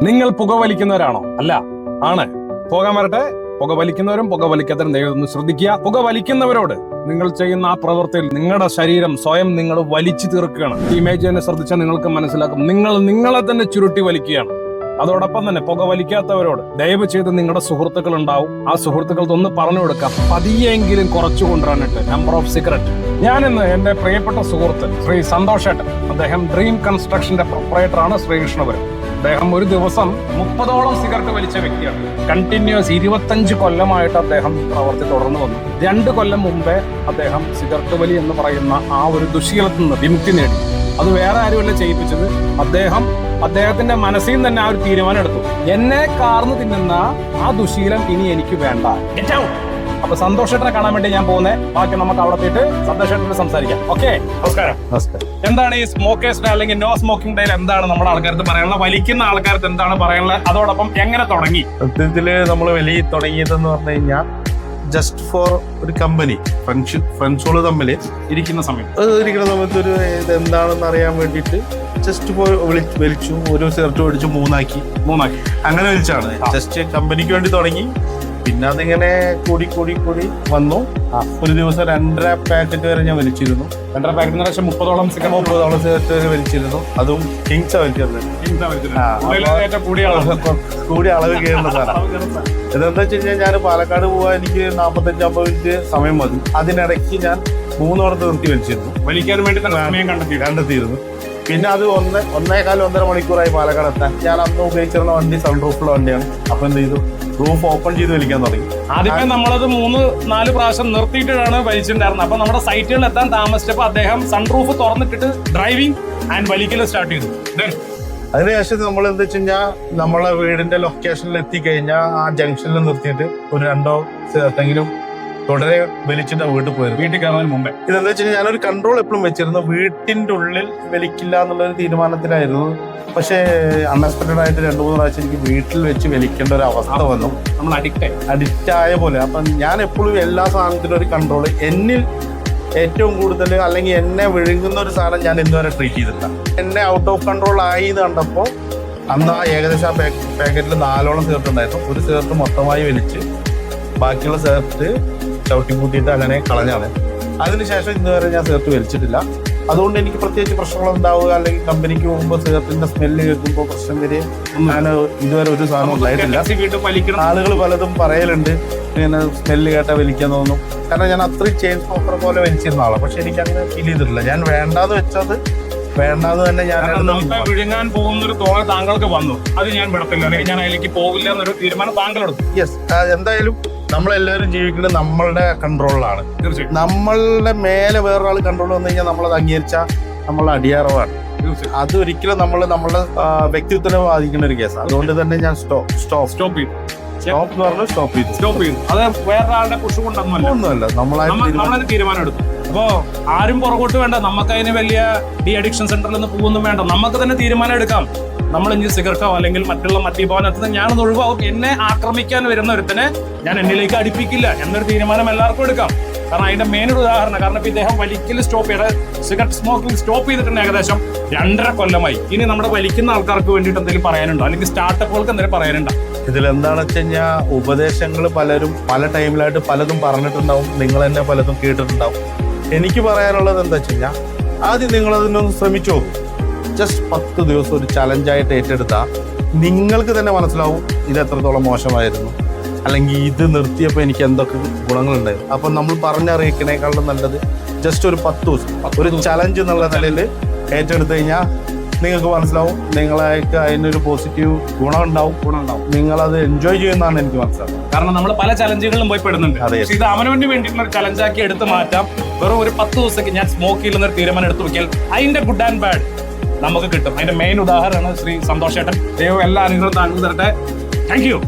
നിങ്ങൾ പുകവലിക്കുന്നവരാണോ? അല്ല, ആണ്. പോകാൻ വരട്ടെ. പുകവലിക്കുന്നവരും പുകവലിക്കാത്തവരും ദൈവം ഒന്ന് ശ്രദ്ധിക്കുക. പുകവലിക്കുന്നവരോട് നിങ്ങൾ ചെയ്യുന്ന ആ പ്രവൃത്തിയിൽ നിങ്ങളുടെ ശരീരം സ്വയം നിങ്ങൾ വലിച്ചു തീർക്കുകയാണ്. ഈ ഇമേജ് തന്നെ ശ്രദ്ധിച്ചാൽ നിങ്ങൾക്ക് മനസ്സിലാക്കും, നിങ്ങൾ നിങ്ങളെ തന്നെ ചുരുട്ടി വലിക്കുകയാണ്. അതോടൊപ്പം തന്നെ പുകവലിക്കാത്തവരോട് ദയവ് ചെയ്ത് നിങ്ങളുടെ സുഹൃത്തുക്കൾ ഉണ്ടാവും, ആ സുഹൃത്തുക്കൾക്ക് ഒന്ന് പറഞ്ഞു കൊടുക്കാം, പതിയെങ്കിലും കുറച്ചു കൊണ്ടുവരാനിട്ട് നമ്പർ ഓഫ് സിഗരറ്റ്. ഞാനിന്ന് എന്റെ പ്രിയപ്പെട്ട സുഹൃത്ത് ശ്രീ സന്തോഷേട്ടൻ, അദ്ദേഹം ഡ്രീം കൺസ്ട്രക്ഷന്റെ പ്രൊപ്പറേറ്ററാണ്, ശ്രീകൃഷ്ണപുരം. അദ്ദേഹം ഒരു ദിവസം 30ഓളം സിഗരറ്റ് വലിച്ച വ്യക്തിയാണ്. കണ്ടിന്യൂസ് 25 കൊല്ലമായിട്ട് അദ്ദേഹം പ്രവർത്തി തുടർന്നു വന്നു. 2 കൊല്ലം മുമ്പേ അദ്ദേഹം സിഗരറ്റ് വലി എന്ന് പറയുന്ന ആ ഒരു ദുശീലത്തിൽ നിന്ന് വിമുക്തി നേടി. അത് വേറെ ആരുമല്ല ചെയ്യിപ്പിച്ചത്, അദ്ദേഹത്തിന്റെ മനസ്സിൽ നിന്ന് തന്നെ ആ ഒരു തീരുമാനം എടുത്തു. എന്നെ കാർന്ന് തിന്നുന്ന ആ ദുശീലം ഇനി എനിക്ക് വേണ്ട. അപ്പൊ സന്തോഷേട്ടനെ കാണാൻ വേണ്ടി ഞാൻ പോകുന്നേ. ബാക്കി നമുക്ക് അവിടെ എത്തിയിട്ട് സന്തോഷേട്ടനോട് സംസാരിക്കാം. ഓക്കെ, നമസ്കാരം. എന്താണ് ഈ സ്മോക്കേഴ്സ് ഡേ അല്ലെങ്കിൽ നോ സ്മോക്കിംഗ് ഡേയിൽ എന്താണ് നമ്മുടെ ആൾക്കാർക്ക് പറയാനുള്ളത്? വലിക്കുന്ന ആൾക്കാർക്ക് എന്താണ് പറയാനുള്ളത്? അതോടൊപ്പം എങ്ങനെ തുടങ്ങി? സത്യത്തില് നമ്മൾ വലി തുടങ്ങിയതെന്ന് പറഞ്ഞു കഴിഞ്ഞാൽ ജസ്റ്റ് ഫോർ ഒരു കമ്പനി ഫ്രണ്ട്സുകൾ തമ്മിൽ ഇരിക്കുന്ന സമയത്ത് ഒരു ഇത് എന്താണെന്ന് അറിയാൻ വേണ്ടിയിട്ട് ജസ്റ്റ് പോയി വലിച്ചു. ഒരു സിഗരറ്റ് മേടിച്ചു മൂന്നാക്കി അങ്ങനെ വലിച്ചാണ്. ജസ്റ്റ് കമ്പനിക്ക് വേണ്ടി തുടങ്ങി. പിന്നെ അതിങ്ങനെ കൂടി വന്നു. ഒരു ദിവസം 2.5 പാക്കറ്റ് വരെ ഞാൻ വലിച്ചിരുന്നു. 2.5 പാക്കറ്റിന് ശേഷം 30ഓളം സിഗരറ്റ് വരെ വലിച്ചിരുന്നു. അതും കിങ്സ് വലിച്ചിരുന്നത്. കൂടിയ അളവ് കയറുന്ന സാധനം. ഇതെന്താ വെച്ച് കഴിഞ്ഞാൽ ഞാൻ പാലക്കാട് പോവാൻ എനിക്ക് 45-50 മിനിറ്റ് സമയം മതി. അതിനിടയ്ക്ക് ഞാൻ 3 നിർത്തി വലിച്ചിരുന്നു. വലിക്കാൻ വേണ്ടി സമയം കണ്ടെത്തിയിരുന്നു. പിന്നെ അത് 1.25-1.5 മണിക്കൂറായി പാലക്കാട് എത്താൻ. ഞാൻ അന്ന് ഉപയോഗിച്ചിരുന്ന വണ്ടി സൺറൂഫുള്ള വണ്ടിയാണ്. അപ്പൊ എന്ത് ചെയ്തു, റൂഫ് ഓപ്പൺ ചെയ്ത് വലിക്കാൻ തുടങ്ങി. ആദ്യമേ നമ്മളത് 3-4 പ്രാവശ്യം നിർത്തിയിട്ടാണ് വലിച്ചിട്ടുണ്ടായിരുന്നത്. അപ്പൊ നമ്മുടെ സൈറ്റുകളിൽ എത്താൻ താമസിച്ചപ്പോൾ അദ്ദേഹം സൺറൂഫ് തുറന്നിട്ടിട്ട് ഡ്രൈവിംഗ് ആൻഡ് വലിക്കൽ സ്റ്റാർട്ട് ചെയ്തു. അതിനുശേഷം നമ്മൾ എന്താ വെച്ച് കഴിഞ്ഞാൽ നമ്മളെ വീടിന്റെ ലൊക്കേഷനിൽ എത്തിക്കഴിഞ്ഞാൽ ആ ജംഗ്ഷനിൽ നിർത്തിയിട്ട് ഒരു 2 സ്ഥലത്തെങ്കിലും തുടരെ വലിച്ചിട്ട് വീട്ടിൽ കയറാൻ മുമ്പേ. ഇതെന്താ വെച്ച് കഴിഞ്ഞാൽ ഞാനൊരു കൺട്രോൾ എപ്പോഴും വെച്ചിരുന്നു. വീട്ടിന്റെ ഉള്ളിൽ വലിക്കില്ല എന്നുള്ളൊരു തീരുമാനത്തിലായിരുന്നു. പക്ഷേ അൺഎക്സ്പെക്ടഡ് ആയിട്ട് 2-3 പ്രാവശ്യം എനിക്ക് വീട്ടിൽ വെച്ച് വലിക്കേണ്ട ഒരു അവസ്ഥ വന്നു. നമ്മൾ അഡിക്റ്റ് ആയ പോലെ. അപ്പം ഞാൻ എപ്പോഴും എല്ലാ സാധനത്തിനും ഒരു കൺട്രോൾ, എന്നിൽ ഏറ്റവും കൂടുതൽ അല്ലെങ്കിൽ എന്നെ വിഴുങ്ങുന്ന ഒരു സാധനം ഞാൻ ഇന്നുവരെ ട്രീറ്റ് ചെയ്തിട്ടില്ല. എന്നെ ഔട്ട് ഓഫ് കൺട്രോൾ ആയി എന്ന് കണ്ടപ്പോൾ അന്ന് ആ ഏകദേശം ആ പാക്കറ്റിൽ 4ഓളം സിഗരറ്റ് ഉണ്ടായിരുന്നു. ഒരു സിഗരറ്റ് മൊത്തമായി വലിച്ച് ബാക്കിയുള്ള സിഗരറ്റ് ചവിട്ടിക്കൂട്ടിയിട്ട് അങ്ങനെ കളഞ്ഞാണ്. അതിനുശേഷം ഇന്നുവരെ ഞാൻ സിഗരറ്റ് വലിച്ചിട്ടില്ല. അതുകൊണ്ട് എനിക്ക് പ്രത്യേകിച്ച് പ്രശ്നങ്ങൾ ഉണ്ടാവുക അല്ലെങ്കിൽ കമ്പനിക്ക് പോകുമ്പോൾ സിഗരറ്റിന്റെ സ്മെല്ല് കേൾക്കുമ്പോൾ പ്രശ്നം വരെ ഞാൻ ഇതുവരെ ഒരു സാധനം ഉണ്ടായിട്ടില്ല. ആളുകൾ പലതും പറയലുണ്ട്, ഇങ്ങനെ സ്മെല്ല് കേട്ടാൽ വലിക്കാൻ തോന്നും. കാരണം ഞാൻ അത്രയും ചെയിൻ സ്മോക്കർ പോലെ വലിച്ചിരുന്ന ആളാണ്. പക്ഷെ എനിക്ക് അങ്ങനെ ഫീൽ ചെയ്തിട്ടില്ല. ഞാൻ വേണ്ടാന്ന് വെച്ചത് വേണ്ടാന്ന് തന്നെ ഞാൻ വിഴുങ്ങാൻ പോകുന്ന ഒരു തോന്നൽ താങ്കൾക്ക് വന്നു. അത് ഞാൻ വിടത്തില്ല, ഞാൻ അതിലേക്ക് പോകില്ല എന്നൊരു തീരുമാനം താങ്കളെടുത്തു. യെസ്, എന്തായാലും നമ്മളെല്ലാവരും ജീവിക്കുന്നത് നമ്മളുടെ കൺട്രോളിലാണ്. നമ്മളുടെ മേലെ വേറൊരാൾ കൺട്രോൾ വന്നു കഴിഞ്ഞാൽ നമ്മളത് അംഗീകരിച്ചാൽ നമ്മളെ അടിയാറവാണ്. അത് ഒരിക്കലും നമ്മളുടെ വ്യക്തിത്വത്തെ ബാധിക്കുന്ന ഒരു കേസാണ്. അതുകൊണ്ട് തന്നെ ഞാൻ സ്റ്റോപ്പ് ചെയ്തു. അത് വേറൊരാളുടെ പുഷ് കൊണ്ടൊന്നുമല്ല, നമ്മളെ തീരുമാനം എടുത്തു. അപ്പോ ആരും പുറകോട്ട് വേണ്ട, നമുക്ക് അതിന് വലിയ ഡി അഡിക്ഷൻ സെന്ററിൽ നിന്ന് പോകുന്നു വേണ്ട. നമുക്ക് തന്നെ തീരുമാനം എടുക്കാം. നമ്മൾ ഇനി സിഗരറ്റോ അല്ലെങ്കിൽ മറ്റുള്ള മദ്യപാനത്തിൽ ഞാനൊന്ന് ഒഴിവാകും. എന്നെ ആക്രമിക്കാൻ വരുന്ന ഒരുത്തനെ ഞാൻ എന്നിലേക്ക് അടുപ്പിക്കില്ല എന്നൊരു തീരുമാനം എല്ലാവർക്കും എടുക്കാം. കാരണം അതിന്റെ മെയിൻ ഒരു ഉദാഹരണം, കാരണം ഇപ്പൊ ഇദ്ദേഹം വലിക്കൽ സ്റ്റോപ്പ് ചെയ്ത് സിഗരറ്റ് സ്മോക്കിംഗ് സ്റ്റോപ്പ് ചെയ്തിട്ടുണ്ട് ഏകദേശം 2.5 കൊല്ലമായി. ഇനി നമ്മുടെ വലിക്കുന്ന ആൾക്കാർക്ക് വേണ്ടിയിട്ട് എന്തെങ്കിലും പറയാനുണ്ടോ, അല്ലെങ്കിൽ സ്റ്റാർട്ടപ്പുകൾക്ക് എന്തെങ്കിലും പറയാനുണ്ടോ? ഇതിലെന്താണെന്ന് വെച്ച് കഴിഞ്ഞാൽ ഉപദേശങ്ങൾ പലരും പല ടൈമിലായിട്ട് പലതും പറഞ്ഞിട്ടുണ്ടാവും. നിങ്ങൾ തന്നെ പലതും കേട്ടിട്ടുണ്ടാവും. എനിക്ക് പറയാനുള്ളത് എന്താ വെച്ച് കഴിഞ്ഞാൽ ആദ്യം നിങ്ങളതിനൊന്ന് ശ്രമിച്ചു നോക്കും. ജസ്റ്റ് 10 ദിവസം ഒരു ചലഞ്ചായിട്ട് ഏറ്റെടുത്താൽ നിങ്ങൾക്ക് തന്നെ മനസ്സിലാവും ഇത് എത്രത്തോളം മോശമായിരുന്നു, അല്ലെങ്കിൽ ഇത് നിർത്തിയപ്പോൾ എനിക്ക് എന്തൊക്കെ ഗുണങ്ങളുണ്ടായിരുന്നു. അപ്പം നമ്മൾ പറഞ്ഞറിയിക്കണേക്കാളും നല്ലത് ജസ്റ്റ് ഒരു 10 ദിവസം ഒരു ചലഞ്ച് എന്നുള്ള നിലയിൽ ഏറ്റെടുത്തു കഴിഞ്ഞാൽ നിങ്ങൾക്ക് മനസ്സിലാവും, നിങ്ങൾക്ക് അതിനൊരു പോസിറ്റീവ് ഗുണം ഉണ്ടാവും. നിങ്ങളത് എൻജോയ് ചെയ്യുന്നതാണ് എനിക്ക് മനസ്സിലാവുന്നത്. കാരണം നമ്മൾ പല ചലഞ്ചുകളിലും പോയി പെടുന്നുണ്ട്. ഇത് അവനവന് വേണ്ടിയിട്ടുള്ള ഒരു ചലഞ്ചാക്കി എടുത്ത് മാറ്റാം. വെറും ഒരു 10 ദിവസത്തേക്ക് ഞാൻ സ്മോക്ക് ചെയ്യുന്ന തീരുമാനം എടുത്തു വെച്ചാൽ അതിന്റെ ഗുഡ് ആൻഡ് ബാഡ് നമുക്ക് കിട്ടും. അതിന്റെ മെയിൻ ഉദാഹരണമാണ് ശ്രീ സന്തോഷേട്ടൻ. ദൈവം എല്ലാ അനുഗ്രഹവും താങ്കൾ തരട്ടെ. Thank you.